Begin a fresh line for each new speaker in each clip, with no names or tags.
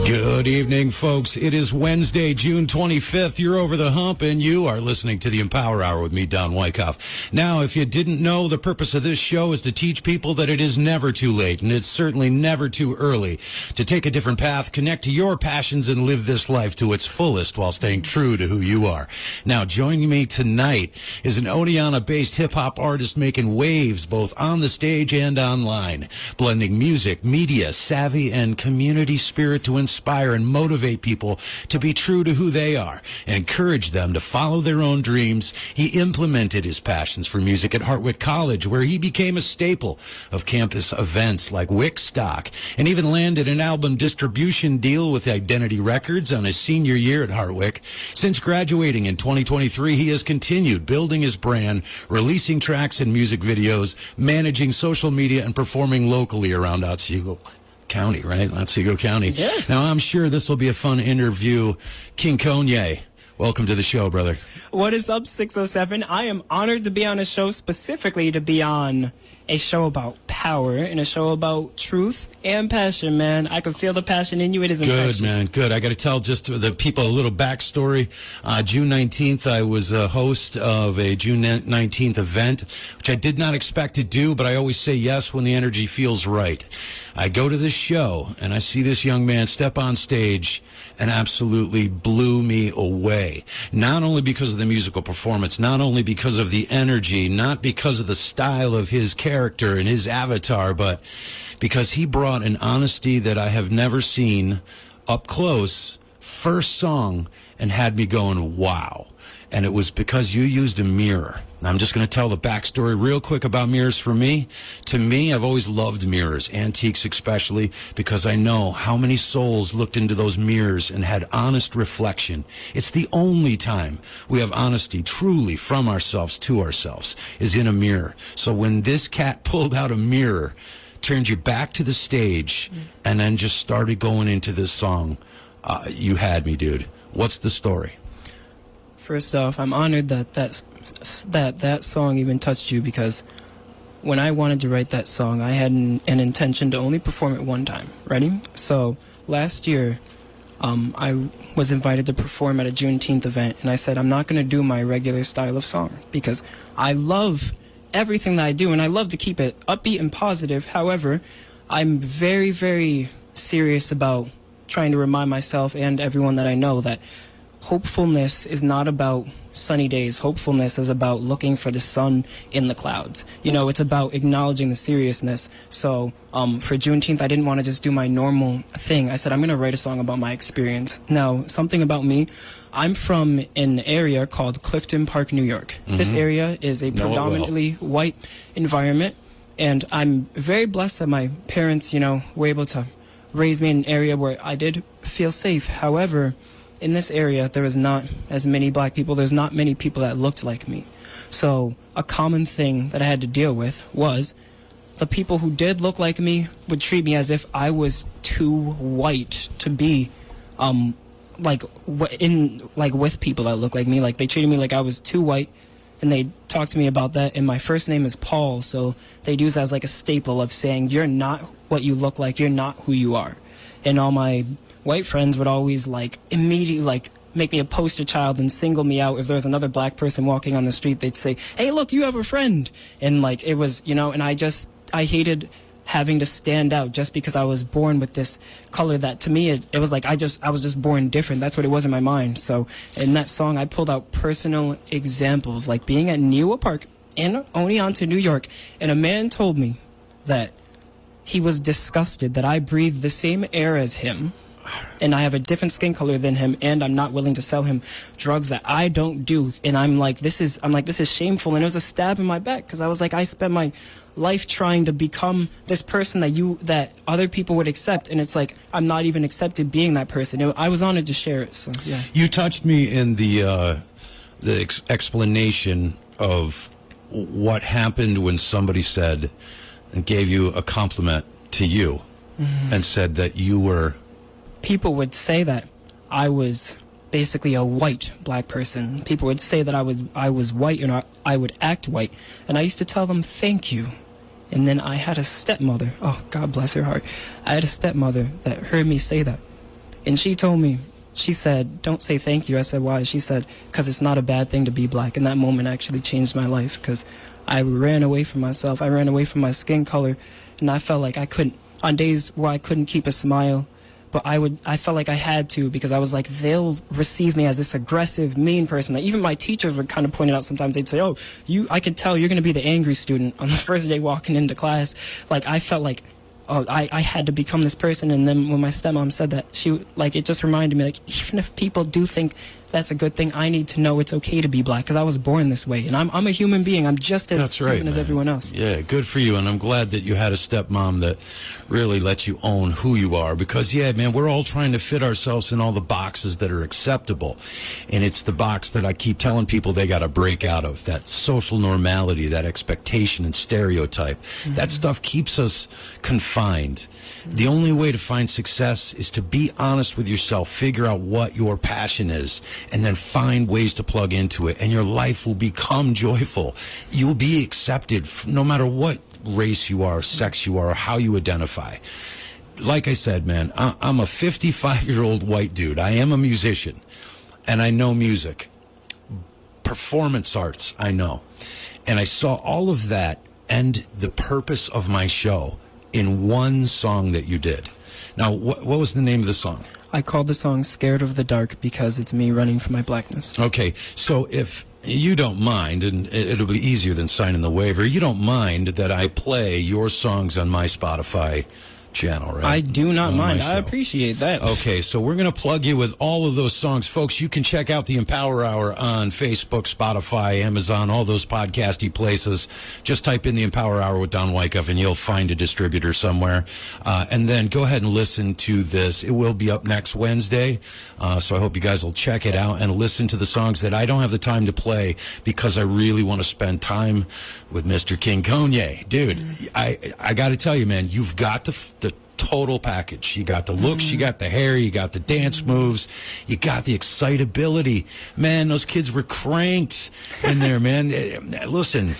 Good evening, folks. It is Wednesday, June 25th. You're over the hump, and you are listening to the Empower Hour with me, Don Wyckoff. Now, if you didn't know, the purpose of this show is to teach people that it is never too late, and it's certainly never too early to take a different path, connect to your passions, and live this life to its fullest while staying true to who you are. Now, joining me tonight is an Oneonta-based hip-hop artist making waves both on the stage and online, blending music, media, savvy, and community spirit to inspire and motivate people to be true to who they are and encourage them to follow their own dreams. He implemented his passions for music at Hartwick College, where he became a staple of campus events like Wickstock, and even landed an album distribution deal with Identity Records on his senior year at Hartwick. Since graduating in 2023, he has continued building his brand, releasing tracks and music videos, managing social media, and performing locally around Otsego County, right? Otsego County.
Yeah.
Now, I'm sure this will be a fun interview. King Konye, welcome to the show, brother.
What is up, 607? I am honored to be on a show, specifically to be on a show about power and a show about truth and passion, man. I can feel the passion in you. It is infectious.
Good, man. Good. I got to tell just the people a little backstory. June 19th, I was a host of a June 19th event, which I did not expect to do, but I always say yes when the energy feels right. I go to this show, and I see this young man step on stage and absolutely blew me away. Not only because of the musical performance, not only because of the energy, not because of the style of his character and his avatar, but because he brought an honesty that I have never seen up close, first song, and had me going, wow. And it was because you used a mirror. I'm just going to tell the backstory real quick about mirrors for me. To me, I've always loved mirrors, antiques especially, because I know how many souls looked into those mirrors and had honest reflection. It's the only time we have honesty truly from ourselves to ourselves is in a mirror. So when this cat pulled out a mirror, turned you back to the stage, and then just started going into this song, you had me, dude. What's the story?
First off, I'm honored that song even touched you, because when I wanted to write that song, I had an intention to only perform it one time. Ready? So last year, I was invited to perform at a Juneteenth event, and I said, I'm not going to do my regular style of song because I love everything that I do, and I love to keep it upbeat and positive. However, I'm very, very serious about trying to remind myself and everyone that I know that hopefulness is not about sunny days. Hopefulness is about looking for the sun in the clouds. You know, it's about acknowledging the seriousness. So for Juneteenth, I didn't want to just do my normal thing. I said, I'm going to write a song about my experience. Now, something about me, I'm from an area called Clifton Park, New York. Mm-hmm. This area is a predominantly white environment, and I'm very blessed that my parents, you know, were able to raise me in an area where I did feel safe. However, in this area, there is not as many black people. There's not many people that looked like me. So a common thing that I had to deal with was the people who did look like me would treat me as if I was too white to be with people that look like me. Like, they treated me like I was too white, and they talked to me about that. And my first name is Paul, so they'd use that as like a staple of saying, you're not what you look like, you're not who you are. And all my white friends would always immediately make me a poster child and single me out. If there was another black person walking on the street, they'd say, hey, look, you have a friend. And it was, you know, and I hated having to stand out just because I was born with this color that to me, it was like I was just born different. That's what it was in my mind. So in that song, I pulled out personal examples, like being at Newa Park in Oneonta, New York, and a man told me that he was disgusted that I breathed the same air as him, and I have a different skin color than him, and I'm not willing to sell him drugs that I don't do. And I'm like, this is shameful. And it was a stab in my back, because I was like, I spent my life trying to become this person that other people would accept, and it's like I'm not even accepted being that person. I was honored to share it. So yeah.
You touched me in the explanation of what happened when somebody said and gave you a compliment to you, and said that you were.
People would say that I was basically a white black person. People would say that I was white, and I would act white. And I used to tell them, thank you. And then I had a stepmother. Oh, God bless her heart. I had a stepmother that heard me say that. And she told me, she said, don't say thank you. I said, why? She said, because it's not a bad thing to be black. And that moment actually changed my life, because I ran away from myself. I ran away from my skin color, and I felt like I couldn't, on days where I couldn't keep a smile, but I felt like I had to, because I was like, they'll receive me as this aggressive, mean person. Like, even my teachers would kind of point it out sometimes. They'd say, oh, I could tell you're going to be the angry student on the first day walking into class. Like, I felt like, oh, I had to become this person. And then when my stepmom said that, it just reminded me, like, even if people do think that's a good thing, I need to know it's okay to be black, because I was born this way, and I'm a human being. I'm just as human as everyone else.
Yeah, good for you, and I'm glad that you had a stepmom that really let you own who you are, because, yeah, man, we're all trying to fit ourselves in all the boxes that are acceptable, and it's the box that I keep telling people they got to break out of, that social normality, that expectation and stereotype. That stuff keeps us confined. The only way to find success is to be honest with yourself, figure out what your passion is, and then find ways to plug into it, and your life will become joyful. You'll be accepted no matter what race you are, sex you are, or how you identify. Like I said, man, I'm a 55-year-old white dude. I am a musician, and I know music. Performance arts, I know. And I saw all of that and the purpose of my show in one song that you did. Now, what was the name of the song?
I called the song Scared of the Dark, because it's me running from my blackness.
Okay, so if you don't mind, and it'll be easier than signing the waiver, you don't mind that I play your songs on my Spotify channel, right?
I do not
on
mind. I appreciate that.
Okay, so we're going to plug you with all of those songs. Folks, you can check out the Empower Hour on Facebook, Spotify, Amazon, all those podcasty places. Just type in the Empower Hour with Don Wyckoff, and you'll find a distributor somewhere. And then go ahead and listen to this. It will be up next Wednesday, so I hope you guys will check it out and listen to the songs that I don't have the time to play, because I really want to spend time with Mr. King Konye. Dude, I got to tell you, man, you've got the total package. You got the looks, you got the hair, you got the dance moves, you got the excitability. Man, those kids were cranked in there, man. Listen,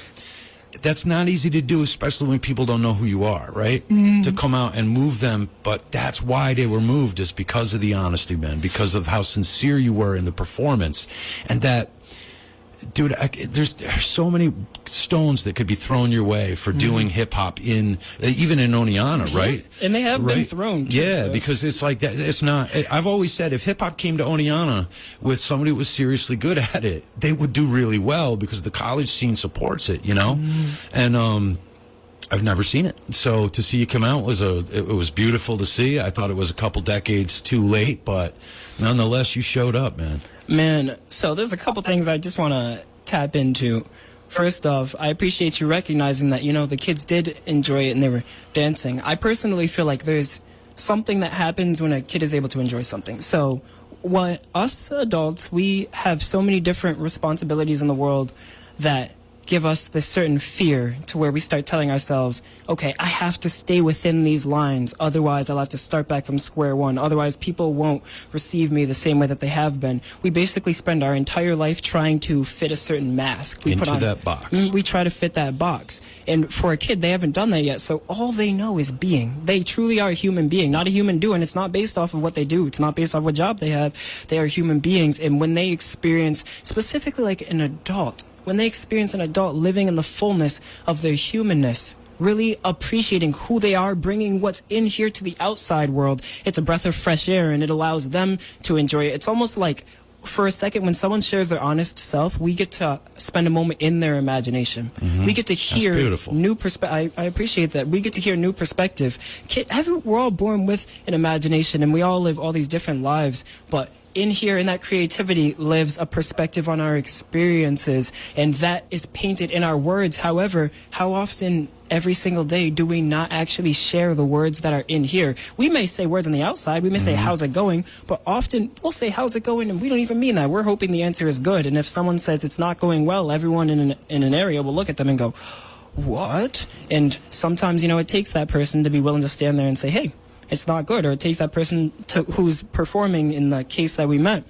that's not easy to do, especially when people don't know who you are, right? To come out and move them, but that's why they were moved, is because of the honesty, man, because of how sincere you were in the performance. And that, dude, there's so many stones that could be thrown your way for doing hip-hop even in Oneonta, right?
And they have been thrown.
Yeah,
so.
because it's like that. It's not. I've always said, if hip-hop came to Oneonta with somebody who was seriously good at it, they would do really well, because the college scene supports it, you know? And I've never seen it. So to see you come out it was beautiful to see. I thought it was a couple decades too late, but nonetheless, you showed up, man.
Man, so there's a couple things I just want to tap into. First off, I appreciate you recognizing that, the kids did enjoy it and they were dancing. I personally feel like there's something that happens when a kid is able to enjoy something. So us adults, we have so many different responsibilities in the world that give us this certain fear, to where we start telling ourselves, okay, I have to stay within these lines, otherwise I'll have to start back from square one, otherwise people won't receive me the same way that they have been. We basically spend our entire life trying to fit a certain mask.
That box.
We try to fit that box. And for a kid, they haven't done that yet, so all they know is being. They truly are a human being, not a human doing. It's not based off of what they do. It's not based off what job they have. They are human beings, and when they experience, specifically like an adult, when they experience an adult living in the fullness of their humanness, really appreciating who they are, bringing what's in here to the outside world, it's a breath of fresh air, and it allows them to enjoy it. It's almost like, for a second, when someone shares their honest self, we get to spend a moment in their imagination. We get to hear new perspective. I appreciate that. We get to hear new perspective. We're all born with an imagination, and we all live all these different lives, but in here, in that creativity, lives a perspective on our experiences, and that is painted in our words. However, how often every single day do we not actually share the words that are in here? We may say words on the outside, we may say, how's it going? But often we'll say, how's it going? And we don't even mean that. We're hoping the answer is good. And if someone says it's not going well, everyone in an area will look at them and go, what? And sometimes, it takes that person to be willing to stand there and say, hey, it's not good. Or it takes that person who's performing, in the case that we met,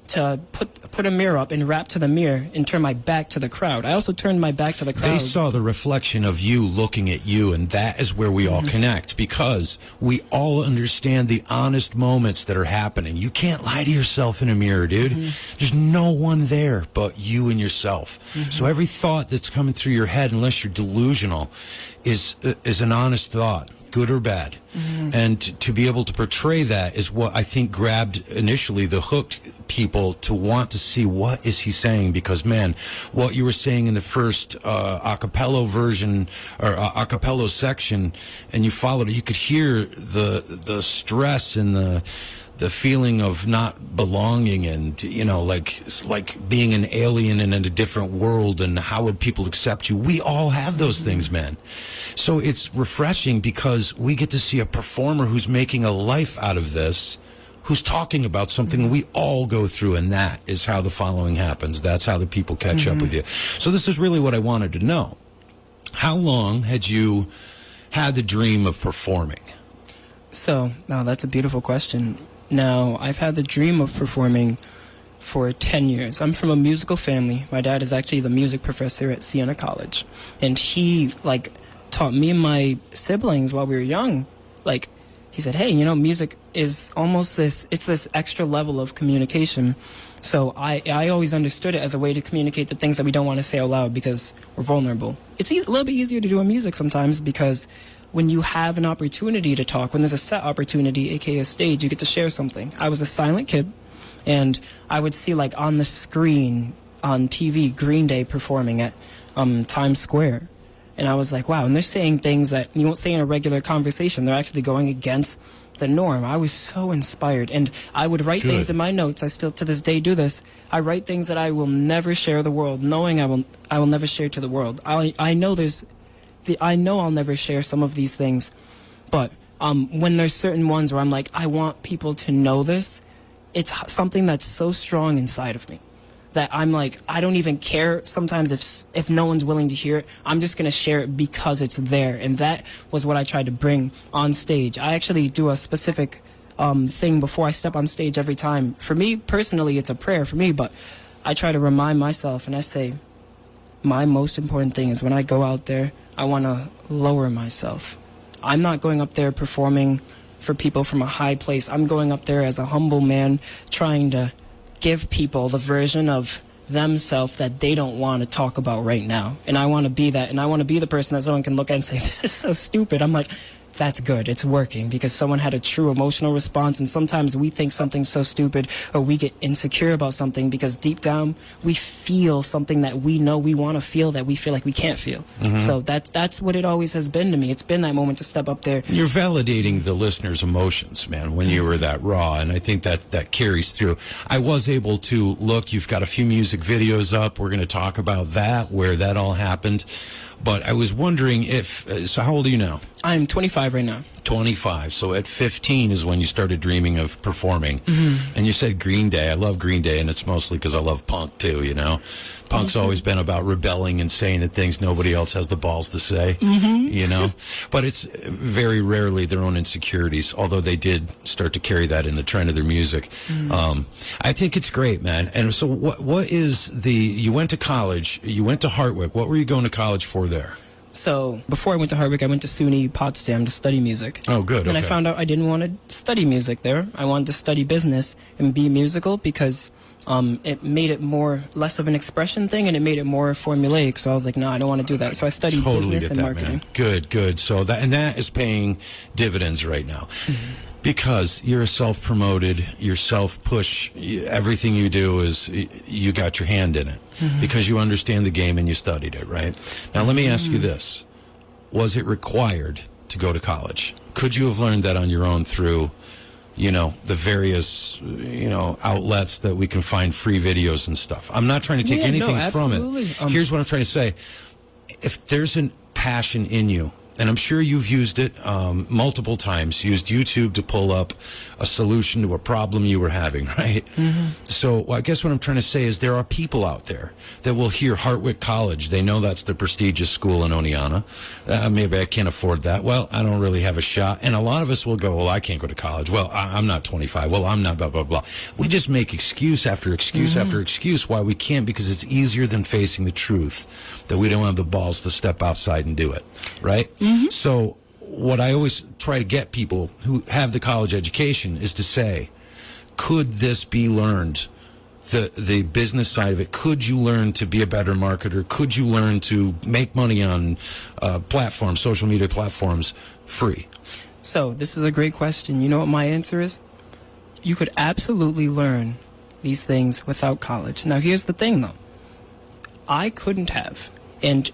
to put a mirror up and rap to the mirror and turn my back to the crowd. I also turned my back to the crowd.
They saw the reflection of you looking at you, and that is where we all connect, because we all understand the honest moments that are happening. You can't lie to yourself in a mirror, dude. There's no one there but you and yourself. So every thought that's coming through your head, unless you're delusional, is an honest thought, good or bad. And to be able to portray that is what I think grabbed initially the hooked people to want to see what is he saying, because man, what you were saying in the first a cappella version or a cappella section, and you followed it, you could hear the stress and the feeling of not belonging, and like being an alien and in a different world, and how would people accept you. We all have those things, man. So it's refreshing because we get to see a performer who's making a life out of this, who's talking about something we all go through, and that is how the following happens. That's how the people catch up with you. So this is really what I wanted to know. How long had you had the dream of performing?
So, now that's a beautiful question. Now, I've had the dream of performing for 10 years. I'm from a musical family. My dad is actually the music professor at Siena College. And he, taught me and my siblings while we were young. He said, hey, music is almost this extra level of communication. So I always understood it as a way to communicate the things that we don't want to say out loud because we're vulnerable. It's a little bit easier to do in music sometimes, because when you have an opportunity to talk, when there's a set opportunity, aka a stage, you get to share something. I was a silent kid, and I would see on the screen on TV Green Day performing at Times Square, and I was like, wow, and they're saying things that you won't say in a regular conversation. They're actually going against the norm. I was so inspired, and I would write things in my notes. I still to this day do this. I write things that I will never share the world, knowing I will never share to the world. I know I'll never share some of these things, but when there's certain ones where I'm like, I want people to know this, it's something that's so strong inside of me that I'm like, I don't even care sometimes if no one's willing to hear it. I'm just going to share it because it's there. And that was what I tried to bring on stage. I actually do a specific thing before I step on stage every time. For me, personally, it's a prayer for me, but I try to remind myself, and I say, my most important thing is when I go out there, I want to lower myself. I'm not going up there performing for people from a high place. I'm going up there as a humble man, trying to give people the version of themselves that they don't want to talk about right now. And I want to be that, and I want to be the person that someone can look at and say, this is so stupid. I'm like, that's good. It's working because someone had a true emotional response. And sometimes we think something's so stupid, or we get insecure about something because deep down we feel something that we know we want to feel that we feel like we can't feel. So that's what it always has been to me. It's been that moment to step up there.
You're validating the listener's emotions, man, when you were that raw, and I think that carries through. I was able to look. You've got a few music videos up. We're going to talk about that, where that all happened. But I was wondering so how old are you now?
I'm 25 right now.
25. So at 15 is when you started dreaming of performing. And you said Green Day. I love Green Day, and it's mostly because I love punk too, Punk's always been about rebelling and saying the things nobody else has the balls to say, But it's very rarely their own insecurities, although they did start to carry that in the trend of their music. I think it's great, man. And so what is you went to college, you went to Hartwick. What were you going to college for there?
So before I went to Hartwick, I went to SUNY Potsdam to study music.
Oh, good.
And I found out I didn't want to study music there. I wanted to study business and be musical because it made it less of an expression thing, and it made it more formulaic. So I was like, no, I don't want to do that. So I studied business and marketing.
Man. Good. So that is paying dividends right now. Because you're a self-promoted, you're self-push, everything you do is, you got your hand in it. Because you understand the game and you studied it, right? Now, let me ask you this. Was it required to go to college? Could you have learned that on your own through, the various, outlets that we can find free videos and stuff? I'm not trying to take anything from it. Here's what I'm trying to say. If there's a passion in you and I'm sure you've used it multiple times, used YouTube to pull up a solution to a problem you were having, right? So I guess what I'm trying to say is there are people out there that will hear Hartwick College. They know that's the prestigious school in Oneonta. Maybe I can't afford that. Well, I don't really have a shot. And a lot of us will go, well, I can't go to college. Well, I'm not 25. Well, I'm not blah, blah, blah. We just make excuse after excuse after excuse why we can't, because it's easier than facing the truth that we don't have the balls to step outside and do it, right? So what I always try to get people who have the college education is to say, could this be learned? The business side of it, could you learn to be a better marketer? Could you learn to make money on platforms, social media platforms, free?
So this is a great question. You know what my answer is? You could absolutely learn these things without college. Now here's the thing though. I couldn't have. And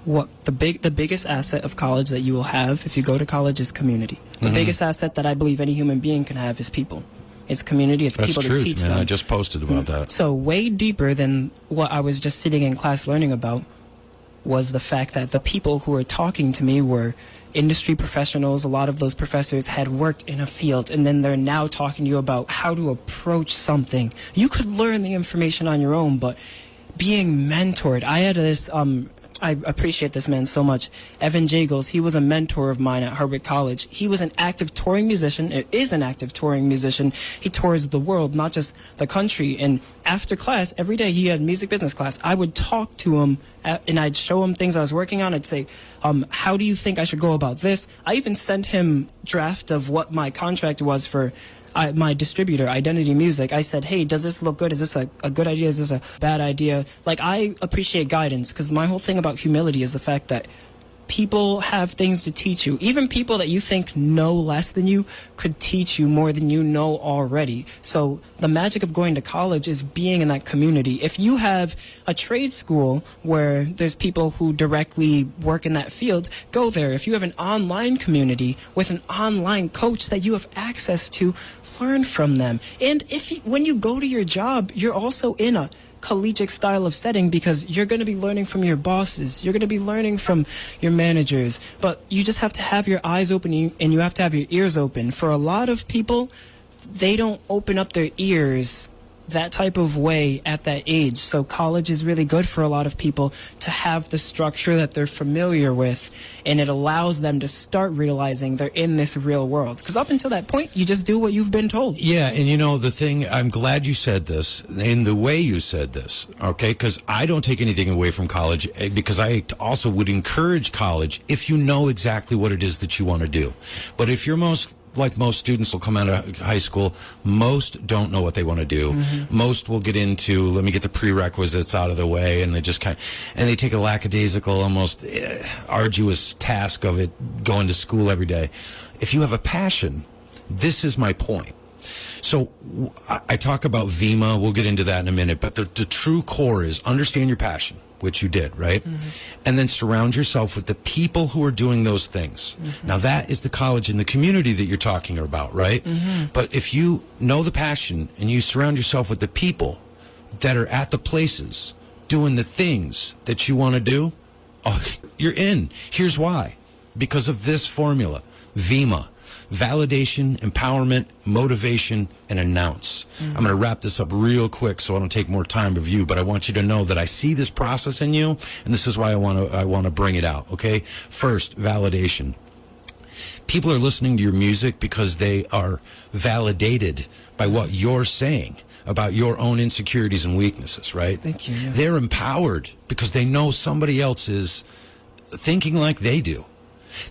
what the biggest asset of college that you will have if you go to college is community. The biggest asset that I believe any human being can have is people. It's community. It's people to teach them.
I just posted about that.
So way deeper than what I was just sitting in class learning about was the fact that the people who were talking to me were industry professionals. A lot of those professors had worked in a field, and then they're now talking to you about how to approach something. You could learn the information on your own, but being mentored. I had this I appreciate this man so much. Evan Jagels, he was a mentor of mine at Harvard College. He was an active touring musician. It is an active touring musician. He tours the world, not just the country. And after class, every day he had music business class. I would talk to him and I'd show him things I was working on. I'd say, how do you think I should go about this? I even sent him draft of what my contract was for my distributor, Identity Music. I said, hey, does this look good? Is this a good idea? Is this a bad idea? Like, I appreciate guidance, because my whole thing about humility is the fact that people have things to teach you. Even people that you think know less than you could teach you more than you know already. So the magic of going to college is being in that community. If you have a trade school where there's people who directly work in that field, go there. If you have an online community with an online coach that you have access to, learn from them. And when you go to your job, you're also in a collegiate style of setting, because you're going to be learning from your bosses, you're going to be learning from your managers, but you just have to have your eyes open and you have to have your ears open. For a lot of people, they don't open up their ears that type of way at that age. So college is really good for a lot of people to have the structure that they're familiar with, and it allows them to start realizing they're in this real world. Because up until that point, you just do what you've been told.
Yeah, and you know, the thing, I'm glad you said this in the way you said this, okay? Because I don't take anything away from college, because I also would encourage college if you know exactly what it is that you want to do. But if you're like most students will come out of high school, most don't know what they want to do. Most will get into, let me get the prerequisites out of the way, and they just and they take a lackadaisical, almost arduous task of it, going to school every day. If you have a passion, this is my point. So I talk about VEMA, we'll get into that in a minute, but the true core is understand your passion, which you did, right? And then surround yourself with the people who are doing those things. Now that is the college and the community that you're talking about, right? But if you know the passion and you surround yourself with the people that are at the places doing the things that you want to do, you're in. Here's why. Because of this formula, VEMA. Validation, empowerment, motivation, and announce. I'm going to wrap this up real quick so I don't take more time of you, but I want you to know that I see this process in you, and this is why I want to bring it out, okay? First, validation. People are listening to your music because they are validated by what you're saying about your own insecurities and weaknesses, right?
Thank you. Yeah.
They're empowered because they know somebody else is thinking like they do.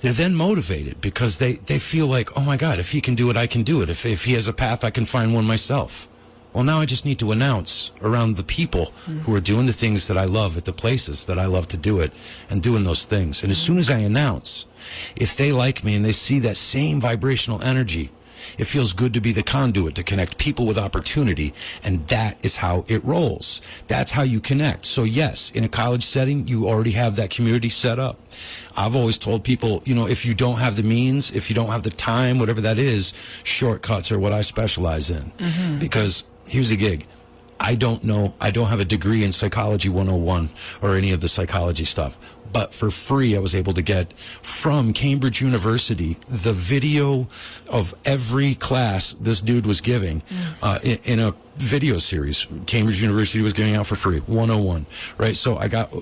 They're then motivated because they feel like, oh my God, if he can do it, I can do it. If he has a path, I can find one myself. Well, now I just need to announce around the people who are doing the things that I love at the places that I love to do it and doing those things. And as soon as I announce, if they like me and they see that same vibrational energy, it feels good to be the conduit to connect people with opportunity, and that is how it rolls. That's how you connect. So yes, in a college setting, you already have that community set up. I've always told people, you know, if you don't have the means, if you don't have the time, whatever that is, shortcuts are what I specialize in. Because here's a gig. I don't have a degree in Psychology 101 or any of the psychology stuff. but for free I was able to get from Cambridge University the video of every class this dude was giving in a video series. Cambridge University was giving out for free, 101, right? So I got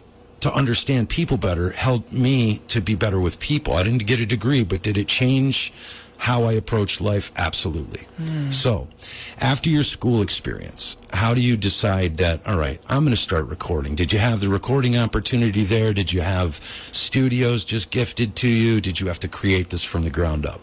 to understand people better, helped me to be better with people. I didn't get a degree, but did it change how I approached life? Absolutely. So, after your school experience, how do you decide that, all right, I'm going to start recording? Did you have the recording opportunity there? Did you have studios just gifted to you? Did you have to create this from the ground up?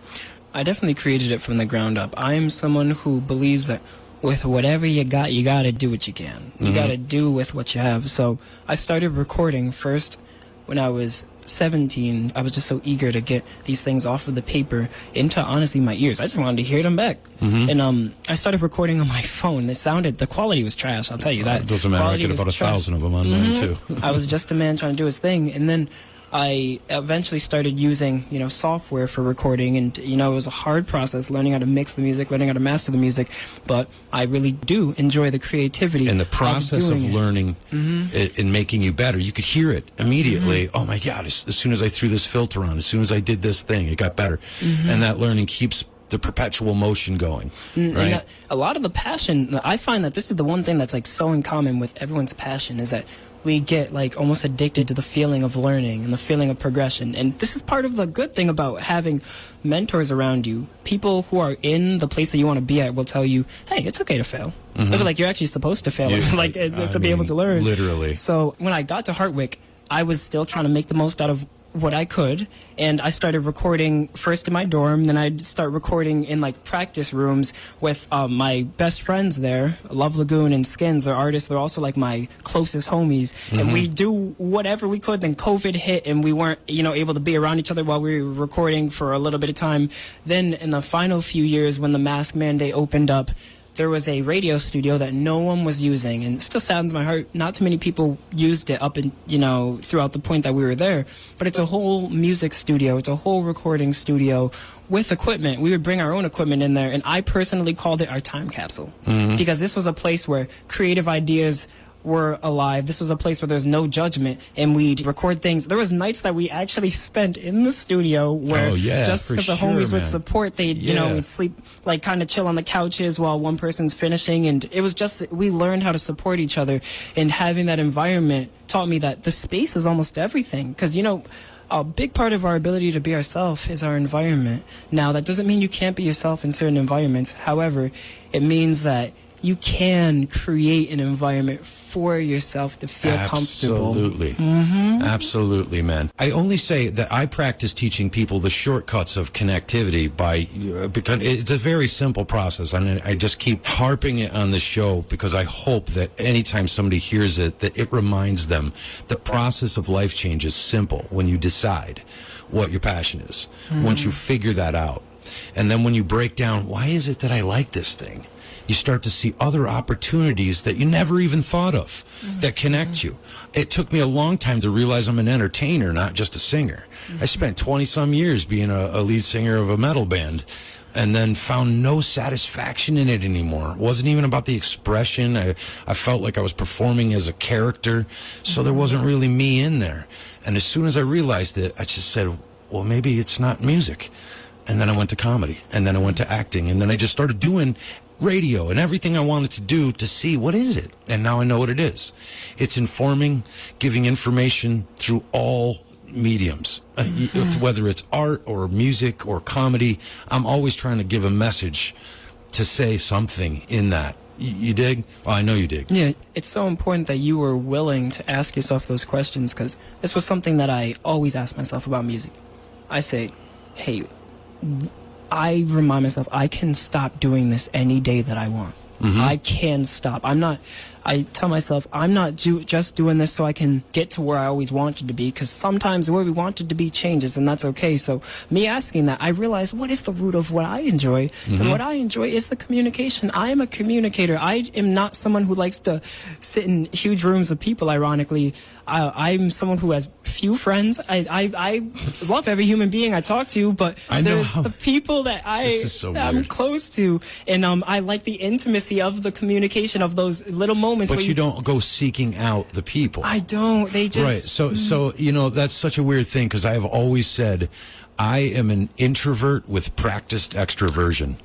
I definitely created it from the ground up. I am someone who believes that with whatever you got to do what you can. You got to do with what you have. So I started recording first when I was 17. I was just so eager to get these things off of the paper into, honestly, my ears. I just wanted to hear them back. And I started recording on my phone. The quality was trash, I'll tell you that.
It doesn't matter. I get about 1,000 of them on mine, too.
I was just a man trying to do his thing. And then I eventually started using, software for recording, and, it was a hard process learning how to mix the music, learning how to master the music, but I really do enjoy the creativity.
And the process of learning and making you better, you could hear it immediately. Oh my God, as soon as I threw this filter on, as soon as I did this thing, it got better. And that learning keeps the perpetual motion going, right?
And a lot of the passion, I find that this is the one thing that's like so in common with everyone's passion, is that we get like almost addicted to the feeling of learning and the feeling of progression. And this is part of the good thing about having mentors around you. People who are in the place that you want to be at will tell you, hey, it's okay to fail. They'll be like, you're actually supposed to fail, to be able to learn.
Literally.
So when I got to Hartwick, I was still trying to make the most out of what I could, and I started recording first in my dorm, then I'd start recording in like practice rooms with my best friends there, Love Lagoon and Skins. They're artists, they're also like my closest homies, and we do whatever we could. Then COVID hit and we weren't able to be around each other while we were recording for a little bit of time. Then in the final few years, when the mask mandate opened up, there was a radio studio that no one was using, and it still saddens my heart. Not too many people used it up in, throughout the point that we were there. But it's a whole music studio. It's a whole recording studio with equipment. We would bring our own equipment in there, and I personally called it our time capsule. Because this was a place where creative ideas were alive. This was a place where there's no judgment, and we'd record things. There was nights that we actually spent in the studio where just because the homies would support, they'd, we'd sleep, like kind of chill on the couches while one person's finishing. And it was just, we learned how to support each other, and having that environment taught me that the space is almost everything. Because, a big part of our ability to be ourselves is our environment. Now, that doesn't mean you can't be yourself in certain environments. However, it means that you can create an environment for yourself to feel comfortable.
Absolutely. Absolutely, man. I only say that I practice teaching people the shortcuts of connectivity because it's a very simple process. And I just keep harping it on the show because I hope that anytime somebody hears it, that it reminds them the process of life change is simple when you decide what your passion is. Once you figure that out. And then when you break down, why is it that I like this thing? You start to see other opportunities that you never even thought of that connect you. It took me a long time to realize I'm an entertainer, not just a singer. I spent 20-some years being a lead singer of a metal band, and then found no satisfaction in it anymore. It wasn't even about the expression. I felt like I was performing as a character, so there wasn't really me in there. And as soon as I realized it, I just said, well, maybe it's not music. And then I went to comedy, and then I went to acting, and then I just started doing radio and everything I wanted to do to see what is it. And now I know what it is. It's informing, giving information through all mediums, whether it's art or music or comedy. I'm always trying to give a message to say something in that. You dig? Well, I know you dig.
Yeah, it's so important that you were willing to ask yourself those questions, because this was something that I always ask myself about music. I say, hey, I remind myself I can stop doing this any day that I want. I can stop. I tell myself I'm not just doing this so I can get to where I always wanted to be, because sometimes where we wanted to be changes, and that's okay. So me asking that, I realized what is the root of what I enjoy, and what I enjoy is the communication. I am a communicator. I am not someone who likes to sit in huge rooms of people, ironically. I'm someone who has few friends. I love every human being I talk to, but there's the people that I'm close to, and I like the intimacy of the communication of those little moments.
But you don't go seeking out the people.
I don't. They just
right. So that's such a weird thing, because I have always said I am an introvert with practiced extroversion.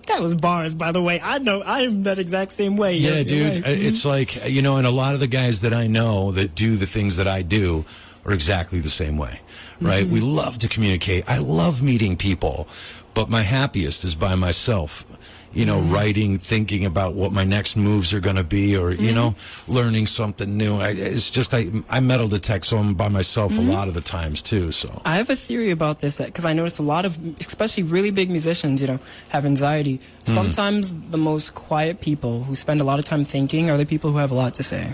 That was bars, by the way. I know I am that exact same way.
Yeah, dude.
Right.
It's like, and a lot of the guys that I know that do the things that I do are exactly the same way, right? We love to communicate. I love meeting people, but my happiest is by myself. Writing, thinking about what my next moves are going to be, or, learning something new. It's just, I metal detect, so I'm by myself a lot of the times, too. So
I have a theory about this, because I noticed a lot of, especially really big musicians, have anxiety. Sometimes the most quiet people who spend a lot of time thinking are the people who have a lot to say.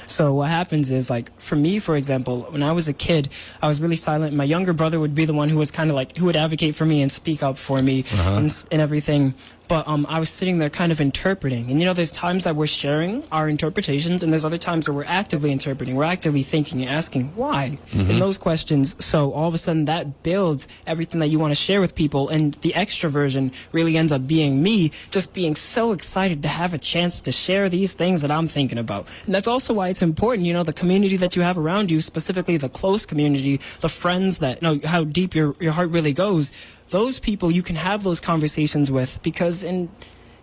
So what happens is, like, for me, for example, when I was a kid, I was really silent. My younger brother would be the one who was kind of like, who would advocate for me and speak up for me and everything. But I was sitting there kind of interpreting. And, there's times that we're sharing our interpretations, and there's other times where we're actively interpreting. We're actively thinking and asking why in those questions. So all of a sudden that builds everything that you want to share with people. And the extroversion really ends up being me, just being so excited to have a chance to share these things that I'm thinking about. And that's also why it's important, the community that you have around you, specifically the close community, the friends that know how deep your heart really goes. Those people you can have those conversations with, because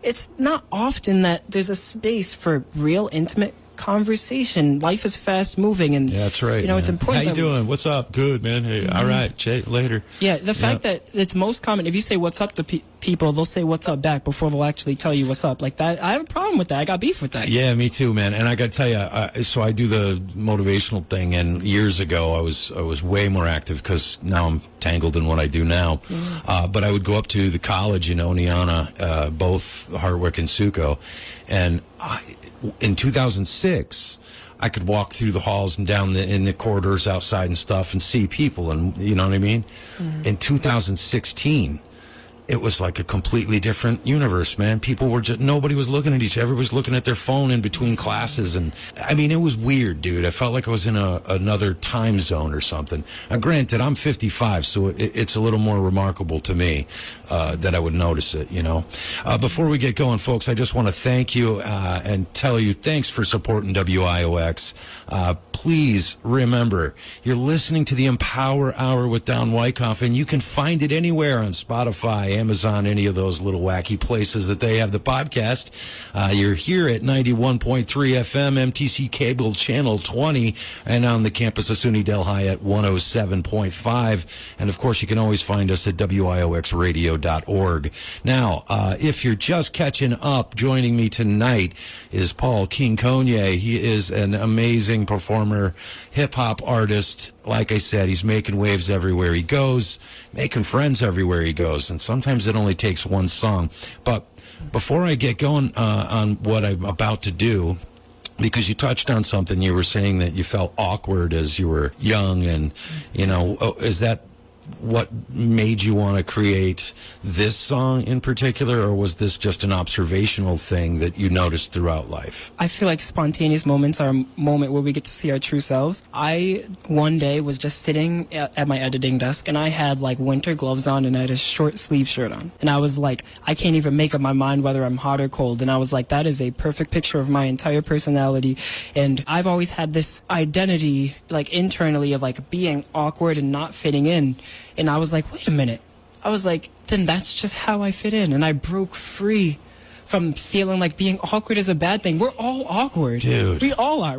it's not often that there's a space for real intimate conversation. Life is fast moving, and
that's right.
It's important.
How you doing? What's up? Good, man. Hey, all right. Later.
Yeah, the fact that it's most common, if you say what's up to people, they'll say what's up back before they'll actually tell you what's up. Like that, I have a problem with that. I got beef with that.
Yeah, me too, man. And I got to tell you, so I do the motivational thing, and years ago I was way more active, because now I'm tangled in what I do now. But I would go up to the college, Niana, both Hartwick and Suco, and in 2006, I could walk through the halls and down in the corridors outside and stuff and see people, and you know what I mean? In 2016, it was like a completely different universe, man. People were just, nobody was looking at each other. Everybody was looking at their phone in between classes. And I mean, it was weird, dude. I felt like I was in another time zone or something. Now, granted, I'm 55, so it's a little more remarkable to me that I would notice it, Before we get going, folks, I just want to thank you and tell you thanks for supporting WIOX. Please remember, you're listening to the Empower Hour with Don Wyckoff, and you can find it anywhere on Spotify, Amazon, any of those little wacky places that they have the podcast. You're here at 91.3 FM, MTC Cable Channel 20, and on the campus of SUNY Delhi at 107.5. And, of course, you can always find us at WIOXradio.org. Now, if you're just catching up, joining me tonight is Paul King Konye. He is an amazing performer, hip-hop artist. Like I said, he's making waves everywhere he goes, making friends everywhere he goes, and sometimes it only takes one song. But before I get going on what I'm about to do, because you touched on something, you were saying that you felt awkward as you were young, and, is that what made you want to create this song in particular, or was this just an observational thing that you noticed throughout life?
I feel like spontaneous moments are a moment where we get to see our true selves. I, one day, was just sitting at my editing desk, and I had, like, winter gloves on, and I had a short sleeve shirt on. And I was like, I can't even make up my mind whether I'm hot or cold. And I was like, that is a perfect picture of my entire personality. And I've always had this identity, like, internally of, like, being awkward and not fitting in. And I was like, wait a minute. I was like, then that's just how I fit in. And I broke free from feeling like being awkward is a bad thing. We're all awkward.
Dude.
We all are.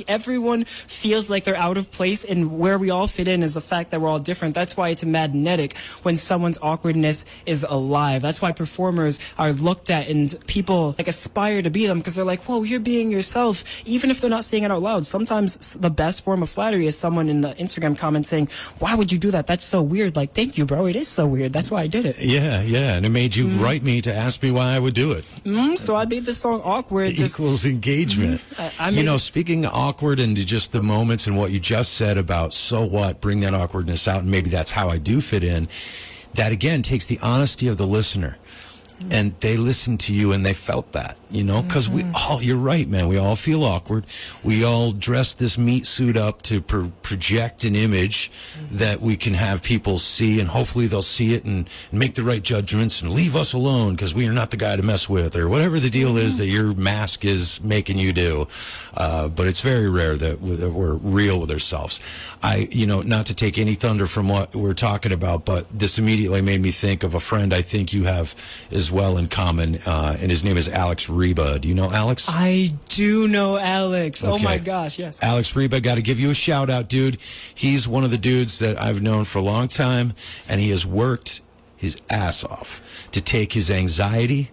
Everyone feels like they're out of place, and where we all fit in is the fact that we're all different. That's why it's magnetic when someone's awkwardness is alive. That's why performers are looked at and people like aspire to be them, because they're like, whoa, you're being yourself, even if they're not saying it out loud. Sometimes the best form of flattery is someone in the Instagram comments saying, why would you do that? That's so weird. Like, thank you, bro. It is so weird. That's why I did it.
Yeah. And it made you write me to ask me why I would do it.
So I made this song awkward.
Equals engagement. Speaking of awkward and just the moments and what you just said about so what, bring that awkwardness out, and maybe that's how I do fit in. That, again, takes the honesty of the listener. And they listened to you and they felt that, you know, because you're right, man. We all feel awkward. We all dress this meat suit up to project an image that we can have people see, and hopefully they'll see it and make the right judgments and leave us alone because we are not the guy to mess with, or whatever the deal is that your mask is making you do. But it's very rare that we're real with ourselves. Not to take any thunder from what we're talking about, but this immediately made me think of a friend I think you have as well in common, and his name is Alex Reba. Do you know Alex?
I do know Alex.
Okay.
Oh my gosh, yes.
Alex Reba, got to give you a shout out, dude. He's one of the dudes that I've known for a long time, and he has worked his ass off to take his anxiety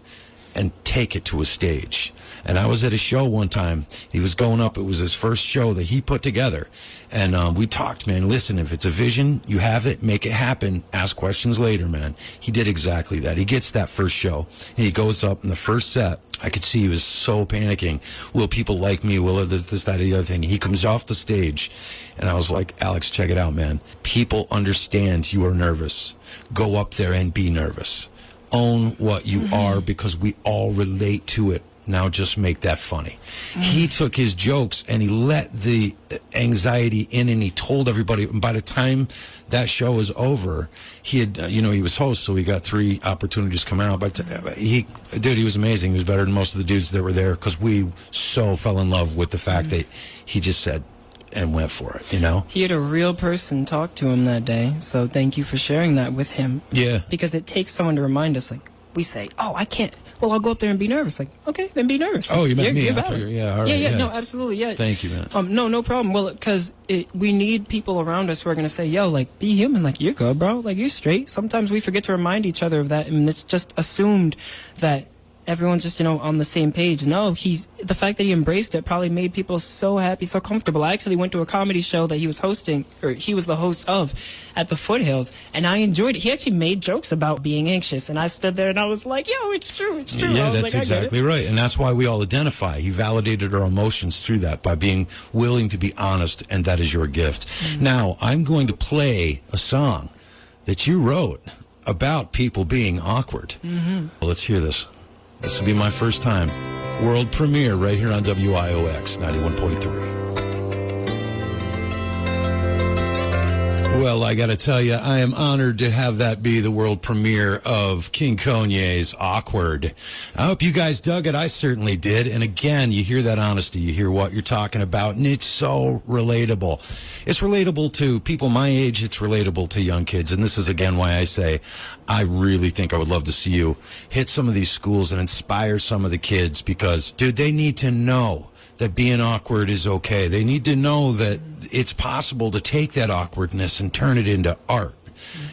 and take it to a stage. And I was at a show one time. He was going up. It was his first show that he put together. And we talked, man. Listen, if it's a vision, you have it, make it happen. Ask questions later, man. He did exactly that. He gets that first show. And he goes up in the first set. I could see he was so panicking. Will people like me? Will this, that, or the other thing? He comes off the stage. And I was like, Alex, check it out, man. People understand you are nervous. Go up there and be nervous. Own what you are, because we all relate to it. Now just make that funny. He took his jokes and he let the anxiety in, and he told everybody. And by the time that show was over, he had, he was host, so he got 3 opportunities to come out. But he was amazing. He was better than most of the dudes that were there, because we so fell in love with the fact that he just said and went for it,
He had a real person talk to him that day, so thank you for sharing that with him.
Yeah.
Because it takes someone to remind us, like, we say, oh, I can't. Well, I'll go up there and be nervous. Like, okay, then be nervous.
Oh, you meant me.
You're
I thought
valid.
all right.
Yeah, no, absolutely, yeah.
Thank you, man.
No problem. Well, because we need people around us who are going to say, yo, like, be human. Like, you're good, bro. Like, you're straight. Sometimes we forget to remind each other of that, and it's just assumed that everyone's just, on the same page. No, the fact that he embraced it probably made people so happy, so comfortable. I actually went to a comedy show that he was hosting, or he was the host of, at the Foothills, and I enjoyed it. He actually made jokes about being anxious, and I stood there and I was like, yo, it's true.
Yeah, that's exactly right. And that's why we all identify. He validated our emotions through that by being willing to be honest, and that is your gift. Now, I'm going to play a song that you wrote about people being awkward. Well, let's hear this. This will be my first time. World premiere right here on WIOX 91.3. Well, I got to tell you, I am honored to have that be the world premiere of King Konye's Awkward. I hope you guys dug it. I certainly did. And again, you hear that honesty. You hear what you're talking about, and it's so relatable. It's relatable to people my age. It's relatable to young kids. And this is, again, why I say I really think I would love to see you hit some of these schools and inspire some of the kids, because, dude, they need to know that being awkward is okay. They need to know that it's possible to take that awkwardness and turn it into art,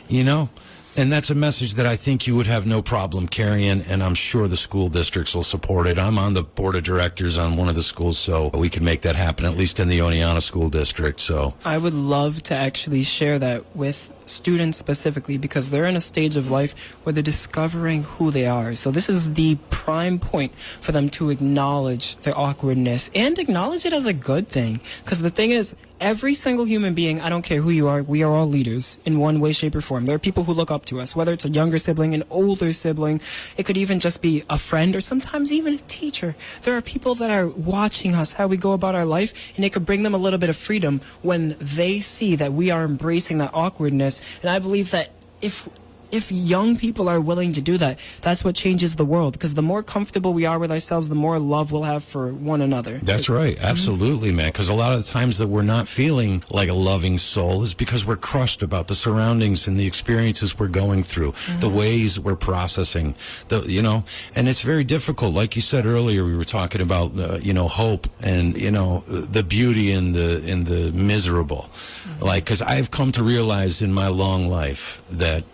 And that's a message that I think you would have no problem carrying, and I'm sure the school districts will support it. I'm on the board of directors on one of the schools, so we can make that happen, at least in the Oneonta School District. So
I would love to actually share that with students specifically, because they're in a stage of life where they're discovering who they are. So this is the prime point for them to acknowledge their awkwardness and acknowledge it as a good thing. Because the thing is, every single human being, I don't care who you are, we are all leaders in one way, shape, or form. There are people who look up to us, whether it's a younger sibling, an older sibling. It could even just be a friend, or sometimes even a teacher. There are people that are watching us, how we go about our life, and it could bring them a little bit of freedom when they see that we are embracing that awkwardness. And I believe that if young people are willing to do that, that's what changes the world. Because the more comfortable we are with ourselves, the more love we'll have for one another.
That's right. Absolutely, man. Because a lot of the times that we're not feeling like a loving soul is because we're crushed about the surroundings and the experiences we're going through, the ways we're processing, and it's very difficult. Like you said earlier, we were talking about, hope and, the beauty in the miserable. Because I've come to realize in my long life that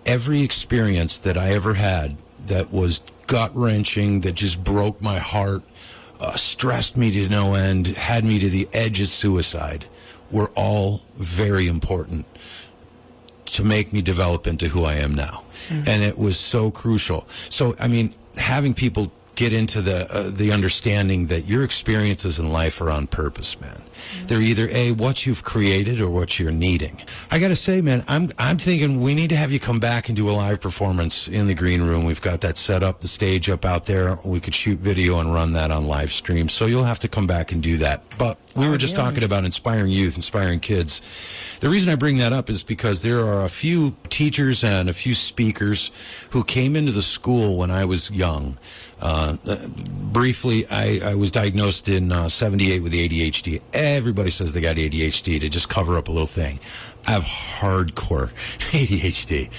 every experience that I ever had that was gut-wrenching, that just broke my heart, stressed me to no end, had me to the edge of suicide, were all very important to make me develop into who I am now. And it was so crucial. So, having people get into the understanding that your experiences in life are on purpose, man. They're either what you've created or what you're needing. I got to say, man, I'm thinking we need to have you come back and do a live performance in the green room. We've got that set up, the stage up out there. We could shoot video and run that on live stream. So you'll have to come back and do that. But we were just talking about inspiring youth, inspiring kids. The reason I bring that up is because there are a few teachers and a few speakers who came into the school when I was young. Briefly, I was diagnosed in 78 with ADHD. Everybody says they got ADHD to just cover up a little thing. I have hardcore ADHD,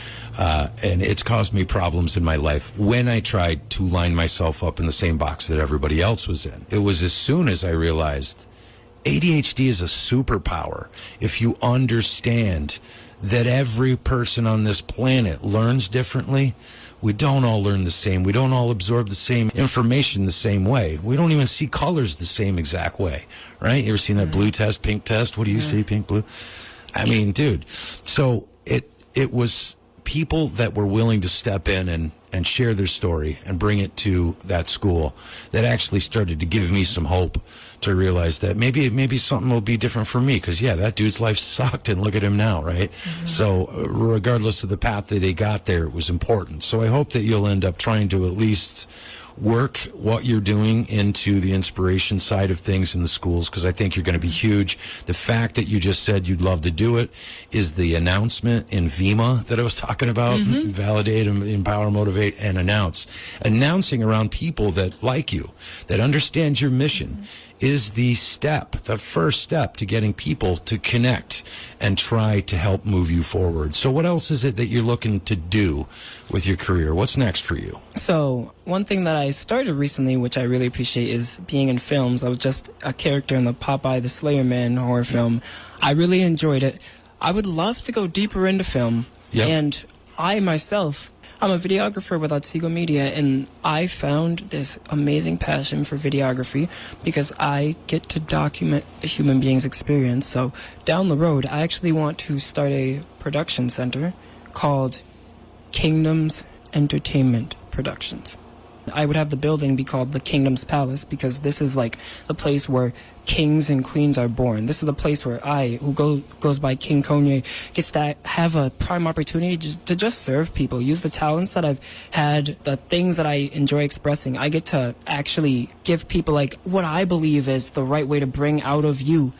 and it's caused me problems in my life when I tried to line myself up in the same box that everybody else was in. It was as soon as I realized ADHD is a superpower if you understand that every person on this planet learns differently. We don't all learn the same. We don't all absorb the same information the same way. We don't even see colors the same exact way, right? You ever seen that blue test, pink test? What do you see, pink, blue? I mean, dude, so it was people that were willing to step in and share their story and bring it to that school that actually started to give me some hope to realize that maybe something will be different for me. Because, yeah, that dude's life sucked, and look at him now, right? So regardless of the path that he got there, it was important. So I hope that you'll end up trying to at least work what you're doing into the inspiration side of things in the schools, because I think you're going to be huge. The fact that you just said you'd love to do it is the announcement in VEMA that I was talking about. Validate, empower, motivate, and announce. Announcing around people that like you, that understand your mission, is the first step to getting people to connect and try to help move you forward. So what else is it that you're looking to do with your career? What's next for you?
So one thing that I started recently, which I really appreciate, is being in films. I was just a character in the Popeye the Slayer Man horror film. I really enjoyed it. I would love to go deeper into film. And I myself, I'm a videographer with Otsego Media, and I found this amazing passion for videography because I get to document a human being's experience. So down the road, I actually want to start a production center called Kingdom's Entertainment Productions. I would have the building be called the Kingdom's Palace because this is like the place where kings and queens are born. This is the place where I, who goes by King Konye, gets to have a prime opportunity to just serve people, use the talents that I've had, the things that I enjoy expressing. I get to actually give people like what I believe is the right way to bring out of you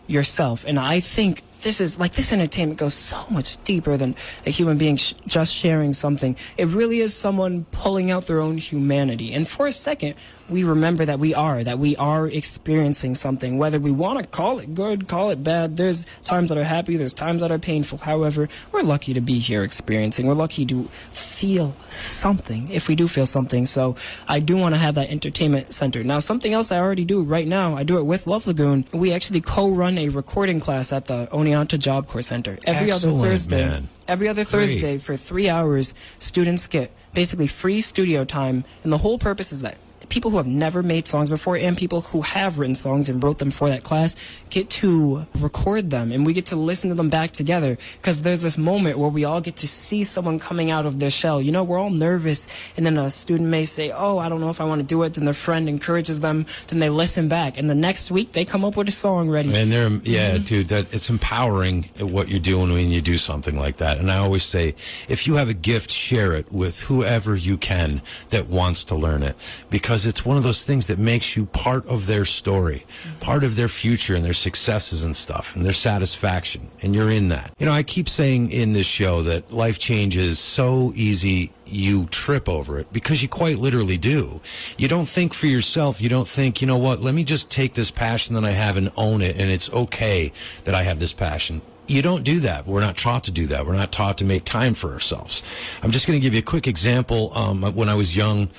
yourself. And I think this entertainment goes so much deeper than a human being just sharing something. It really is someone pulling out their own humanity. And for a second, we remember that we are experiencing something, whether we want to call it good, call it bad. There's times that are happy, there's times that are painful. However, we're lucky to be here experiencing. We're lucky to feel something, if we do feel something. So I do want to have that entertainment center. Now, something else I already do right now, I do it with Love Lagoon. We actually co-run a recording class at the Oneonta Job Corps Center. Every other Thursday for 3 hours, students get basically free studio time. And the whole purpose is that people who have never made songs before and people who have written songs and wrote them for that class get to record them, and we get to listen to them back together, because there's this moment where we all get to see someone coming out of their shell. You know, we're all nervous, and then a student may say, oh, I don't know if I want to do it. Then their friend encourages them. Then they listen back, and the next week they come up with a song ready.
And dude, that it's empowering what you're doing when you do something like that. And I always say, if you have a gift, share it with whoever you can that wants to learn it, because it's one of those things that makes you part of their story, part of their future and their successes and stuff and their satisfaction. And you're in that. You know, I keep saying in this show that life change is so easy you trip over it, because you quite literally do. You don't think for yourself. You don't think, you know what, let me just take this passion that I have and own it, and it's okay that I have this passion. You don't do that. We're not taught to do that. We're not taught to make time for ourselves. I'm just going to give you a quick example. When I was young,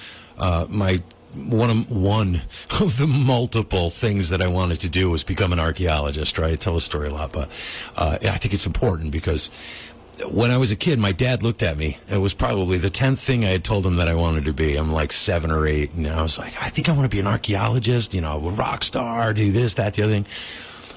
one of the multiple things that I wanted to do was become an archaeologist, right? I tell the story a lot, but I think it's important because when I was a kid, my dad looked at me. It was probably the 10th thing I had told him that I wanted to be. I'm like 7 or 8, and I was like, I think I want to be an archaeologist, you know, a rock star, do this, that, the other thing.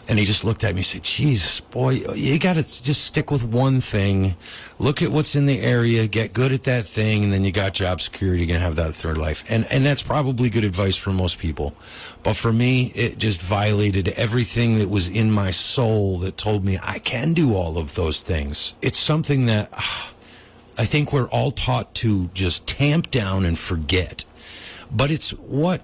And he just looked at me and said, Jesus, boy, you got to just stick with one thing. Look at what's in the area, get good at that thing, and then you got job security, you're going to have that third life. And that's probably good advice for most people. But for me, it just violated everything that was in my soul that told me I can do all of those things. It's something that I think we're all taught to just tamp down and forget. But it's what...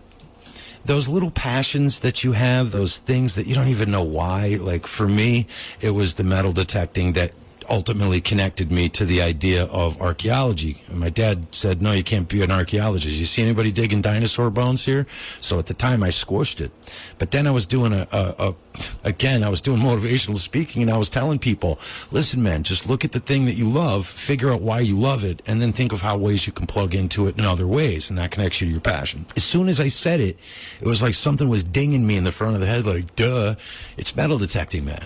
those little passions that you have, those things that you don't even know why. Like for me, it was the metal detecting that ultimately connected me to the idea of archaeology. And my dad said, no, you can't be an archaeologist. You see anybody digging dinosaur bones here? So at the time I squished it. But then I was doing I was doing motivational speaking, and I was telling people, listen, man, just look at the thing that you love, figure out why you love it, and then think of how ways you can plug into it in other ways, and that connects you to your passion. As soon as I said it, it was like something was dinging me in the front of the head, like, duh, it's metal detecting, man.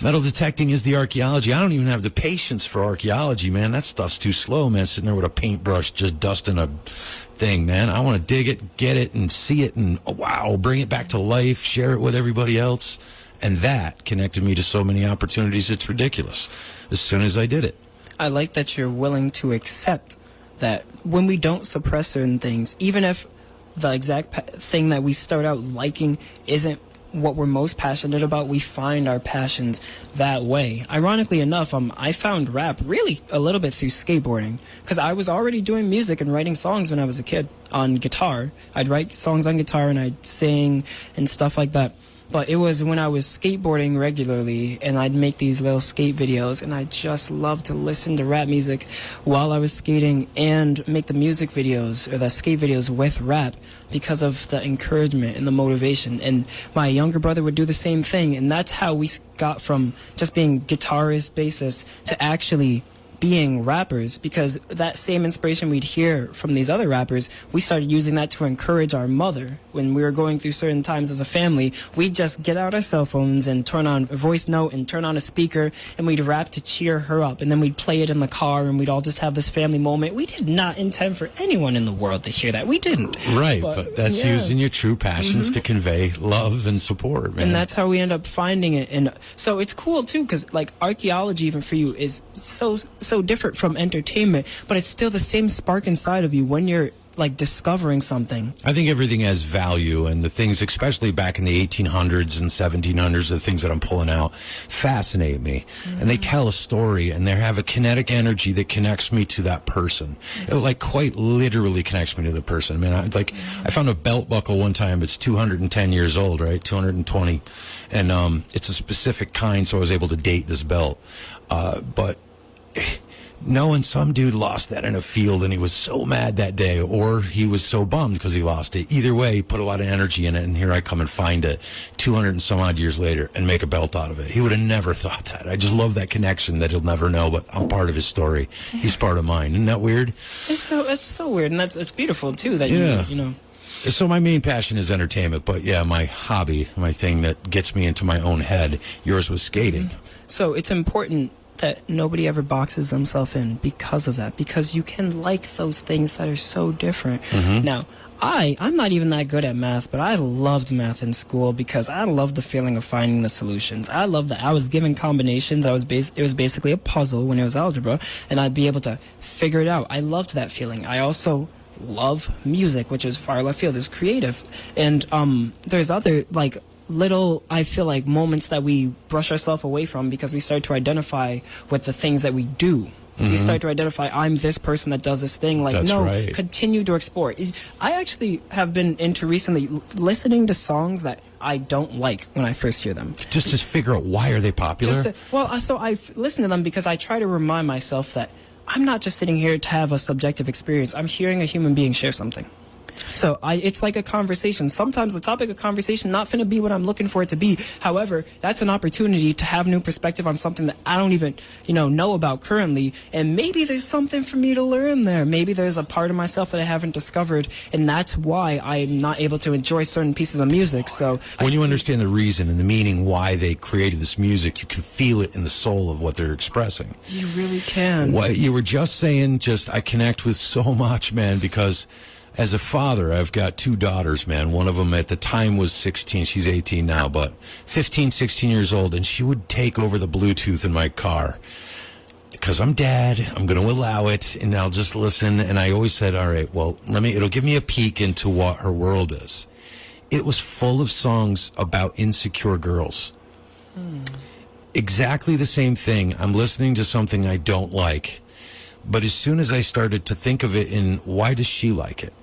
Metal detecting is the archaeology. I don't even have the patience for archaeology, man. That stuff's too slow, man, sitting there with a paintbrush just dusting a thing, man. I want to dig it, get it, and see it, and wow, bring it back to life, share it with everybody else. And that connected me to so many opportunities, it's ridiculous, as soon as I did it.
I like that you're willing to accept that when we don't suppress certain things, even if the exact thing that we start out liking isn't what we're most passionate about, we find our passions that way. Ironically enough, I found rap really a little bit through skateboarding, because I was already doing music and writing songs when I was a kid on guitar. I'd write songs on guitar and I'd sing and stuff like that. But it was when I was skateboarding regularly, and I'd make these little skate videos, and I just loved to listen to rap music while I was skating and make the music videos or the skate videos with rap because of the encouragement and the motivation. And my younger brother would do the same thing, and that's how we got from just being guitarists, bassists, to actually being rappers, because that same inspiration we'd hear from these other rappers, we started using that to encourage our mother. When we were going through certain times as a family, we'd just get out our cell phones and turn on a voice note and turn on a speaker, and we'd rap to cheer her up, and then we'd play it in the car, and we'd all just have this family moment. We did not intend for anyone in the world to hear that. We didn't.
Right, but that's using your true passions to convey love and support, man.
And that's how we end up finding it. And so it's cool too, because like archaeology, even for you, is so different from entertainment, but it's still the same spark inside of you when you're like discovering something.
I think everything has value, and the things, especially back in the 1800s and 1700s, the things that I'm pulling out fascinate me. And they tell a story, and they have a kinetic energy that connects me to that person. It like quite literally connects me to the person. I mean, I found a belt buckle one time. It's 210 years old, right? 220. And it's a specific kind, so I was able to date this belt. But knowing some dude lost that in a field and he was so mad that day, or he was so bummed because he lost it. Either way, he put a lot of energy in it, and here I come and find it 200 and some odd years later and make a belt out of it. He would have never thought that. I just love that connection that he'll never know, but I'm part of his story. He's part of mine. Isn't that weird?
It's so weird, and it's beautiful too that you know.
So my main passion is entertainment, but yeah, my hobby, my thing that gets me into my own head, yours was skating.
So it's important that nobody ever boxes themselves in because of that, because you can like those things that are so different. Now, I'm not even that good at math, but I loved math in school because I loved the feeling of finding the solutions. I loved that I was given combinations. It was basically a puzzle when it was algebra, and I'd be able to figure it out. I loved that feeling. I also love music, which is far left field, is creative. And there's other like little, I feel like, moments that we brush ourselves away from because we start to identify with the things that we do. We start to identify, I'm this person that does this thing. Like,
That's
no,
right.
Continue to explore. I actually have been into recently listening to songs that I don't like when I first hear them.
Just to figure out why are they popular?
So I listen to them because I try to remind myself that I'm not just sitting here to have a subjective experience. I'm hearing a human being share something. So it's like a conversation. Sometimes the topic of conversation not finna be what I'm looking for it to be. However, that's an opportunity to have new perspective on something that I don't even, know about currently. And maybe there's something for me to learn there. Maybe there's a part of myself that I haven't discovered, and that's why I'm not able to enjoy certain pieces of music. So
when you understand the reason and the meaning why they created this music, you can feel it in the soul of what they're expressing.
You really can.
What you were just saying, I connect with so much, man, because as a father, I've got 2 daughters, man. One of them at the time was 16. She's 18 now, but 15, 16 years old. And she would take over the Bluetooth in my car. Because I'm dad, I'm going to allow it, and I'll just listen. And I always said, all right, well, it'll give me a peek into what her world is. It was full of songs about insecure girls. Exactly the same thing. I'm listening to something I don't like. But as soon as I started to think of it in why does she like it,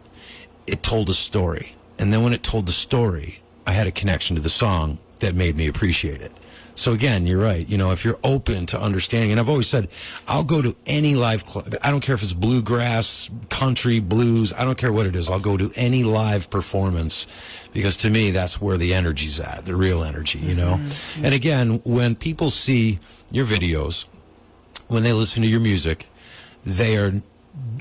it told a story. And then when it told the story, I had a connection to the song that made me appreciate it. So again, you're right. You know, if you're open to understanding, and I've always said, I'll go to any live club. I don't care if it's bluegrass, country, blues. I don't care what it is. I'll go to any live performance because to me, that's where the energy's at, the real energy, you know? Mm-hmm. And again, when people see your videos, when they listen to your music, they are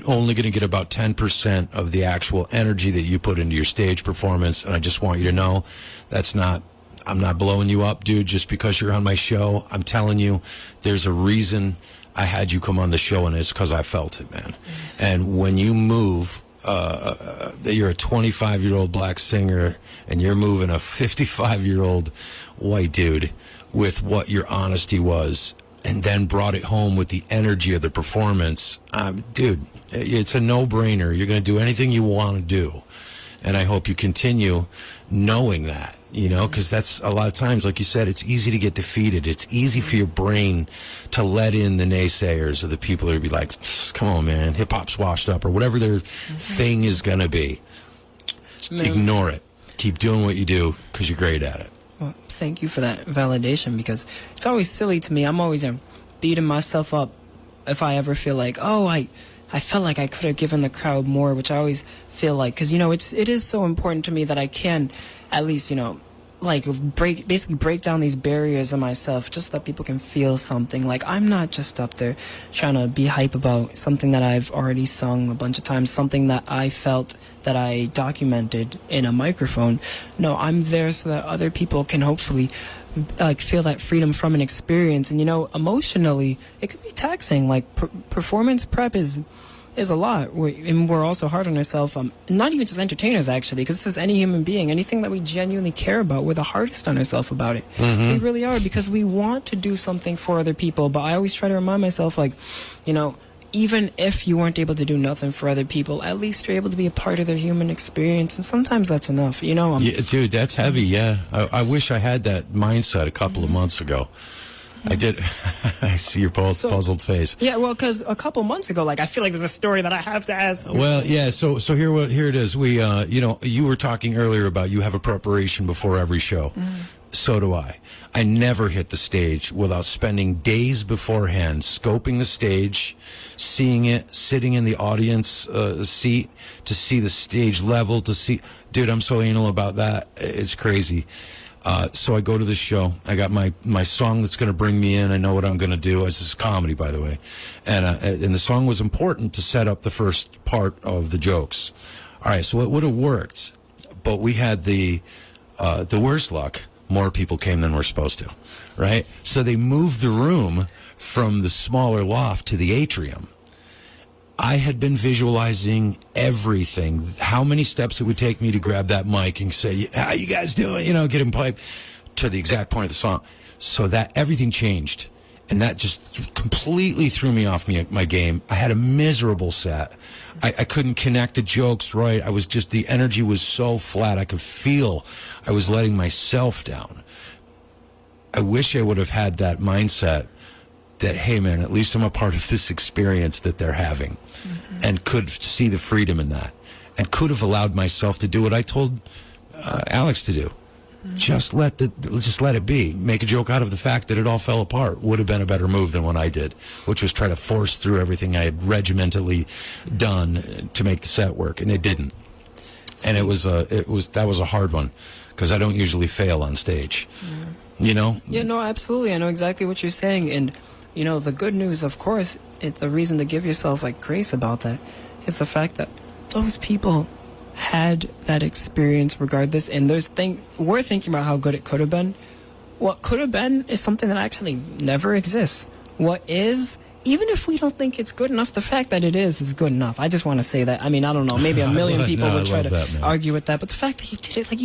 only going to get about 10% of the actual energy that you put into your stage performance. And I just want you to know I'm not blowing you up, dude, just because you're on my show. I'm telling you, there's a reason I had you come on the show, and it's because I felt it, man. Mm-hmm. And when you move, you're a 25-year-old black singer, and you're moving a 55-year-old white dude with what your honesty was, and then brought it home with the energy of the performance, dude, it's a no-brainer. You're going to do anything you want to do. And I hope you continue knowing that, you know, because that's a lot of times, like you said, it's easy to get defeated. It's easy for your brain to let in the naysayers or the people that would be like, come on, man, hip hop's washed up or whatever their thing is going to be. Ignore it. Keep doing what you do because you're great at it.
Well, thank you for that validation, because it's always silly to me. I'm always beating myself up if I ever feel like, I felt like I could have given the crowd more, which I always feel like, because, you know, it is so important to me that I can at least, you know, like basically break down these barriers in myself just so that people can feel something. Like, I'm not just up there trying to be hype about something that I've already sung a bunch of times, something that I felt that I documented in a microphone. No, I'm there so that other people can hopefully like feel that freedom from an experience. And, you know, emotionally it could be taxing. Like performance prep is a lot, and we're also hard on ourselves, not even just entertainers, actually, because this is any human being, anything that we genuinely care about, we're the hardest on ourselves about it. We really are, because we want to do something for other people. But I always try to remind myself, like, you know, even if you weren't able to do nothing for other people, at least you're able to be a part of their human experience, and sometimes that's enough, you know.
Yeah, dude, that's heavy. Yeah, I wish I had that mindset a couple of months ago. I did. I see your puzzled face.
Yeah, well, because a couple months ago, like, I feel like there's a story that I have to ask.
Well, yeah. So here it is. We, you know, you were talking earlier about you have a preparation before every show. So do I. I never hit the stage without spending days beforehand scoping the stage, seeing it, sitting in the audience seat to see the stage level, to see. Dude, I'm so anal about that. It's crazy. So I go to the show. I got my song that's going to bring me in. I know what I'm going to do. This is comedy, by the way. And the song was important to set up the first part of the jokes. All right, so it would have worked, but we had the worst luck. More people came than we're supposed to, right? So they moved the room from the smaller loft to the atrium. I had been visualizing everything, how many steps it would take me to grab that mic and say, how you guys doing? You know, get him piped to the exact point of the song. So that everything changed. And that just completely threw me off my game. I had a miserable set. I couldn't connect the jokes right. The energy was so flat. I could feel I was letting myself down. I wish I would have had that mindset that, hey, man, at least I'm a part of this experience that they're having, and could see the freedom in that, and could have allowed myself to do what I told Alex to do. Just let it be. Make a joke out of the fact that it all fell apart. Would have been a better move than what I did, which was try to force through everything I had regimentally done to make the set work, and it didn't. And that was a hard one, because I don't usually fail on stage. You know?
Yeah, no, absolutely. I know exactly what you're saying. And, you know, the good news, of course, the reason to give yourself like grace about that is the fact that those people had that experience regardless, and we're thinking about how good it could have been. What could have been is something that actually never exists. What is even if we don't think it's good enough, the fact that it is good enough. I just want to say that. I mean, I don't know, maybe a million people would try to argue with that, but the fact that you did it, like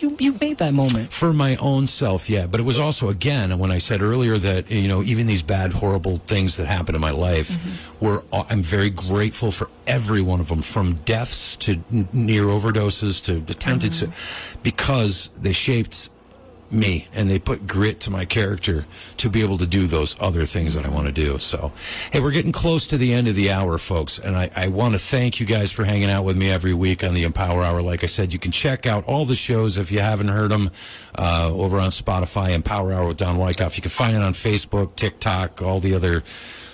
you made that moment.
For my own self, yeah. But it was also, again, when I said earlier that, even these bad, horrible things that happen in my life, I'm very grateful for every one of them, from deaths to near overdoses to attempted, because they shaped me, and they put grit to my character to be able to do those other things that I want to do. So, hey, we're getting close to the end of the hour, folks, and I want to thank you guys for hanging out with me every week on the Empower Hour. Like I said, you can check out all the shows if you haven't heard them over on Spotify. Empower Hour with Don Wyckoff. You can find it on Facebook, TikTok, all the other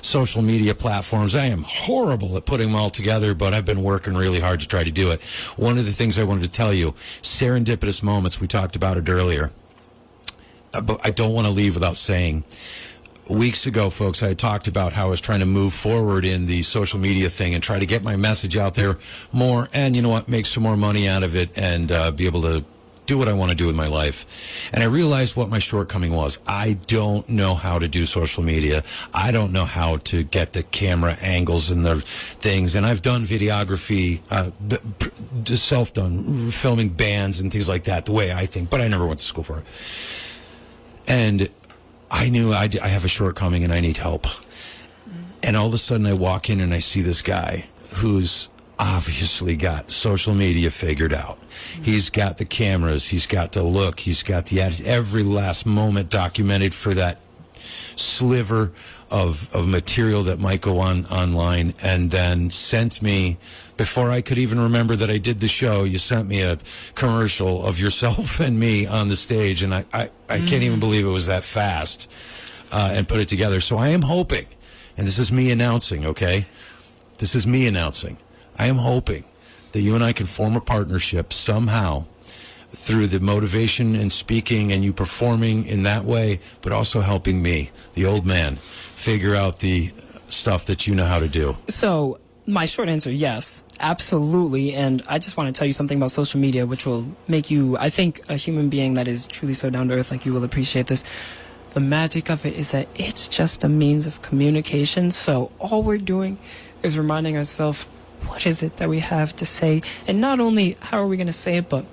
social media platforms. I am horrible at putting them all together, but I've been working really hard to try to do it. One of the things I wanted to tell you, serendipitous moments, we talked about it earlier. But I don't want to leave without saying, weeks ago, folks, I talked about how I was trying to move forward in the social media thing and try to get my message out there more, and make some more money out of it, and be able to do what I want to do with my life. And I realized what my shortcoming was. I don't know how to do social media. I don't know how to get the camera angles and the things. And I've done videography, self-done, filming bands and things like that, the way I think, but I never went to school for it. And I knew I have a shortcoming and I need help. And all of a sudden I walk in and I see this guy who's obviously got social media figured out. He's got the cameras, he's got the look, he's got the attitude, every last moment documented for that sliver of material that might go on online, and then sent me, before I could even remember that I did the show, you sent me a commercial of yourself and me on the stage, and I can't even believe it was that fast, and put it together. So I am hoping, and this is me announcing, okay? This is me announcing. I am hoping that you and I can form a partnership somehow through the motivation and speaking and you performing in that way, but also helping me, the old man, figure out the stuff that you know how to do.
So my short answer, yes, absolutely. And I just want to tell you something about social media, which will make you, I think, a human being that is truly so down to earth, like you will appreciate this. The magic of it is that it's just a means of communication. So all we're doing is reminding ourselves, what is it that we have to say? And not only how are we going to say it, but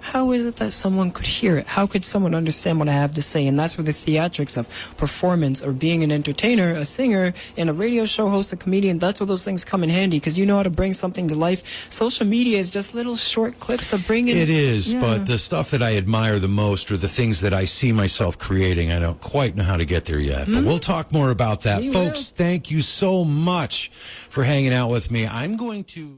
how is it that someone could hear it? How could someone understand what I have to say? And that's where the theatrics of performance or being an entertainer, a singer, and a radio show host, a comedian, that's where those things come in handy, because you know how to bring something to life. Social media is just little short clips of bringing...
It is, but the stuff that I admire the most are the things that I see myself creating. I don't quite know how to get there yet, but we'll talk more about that. Folks, thank you so much for hanging out with me. I'm going to...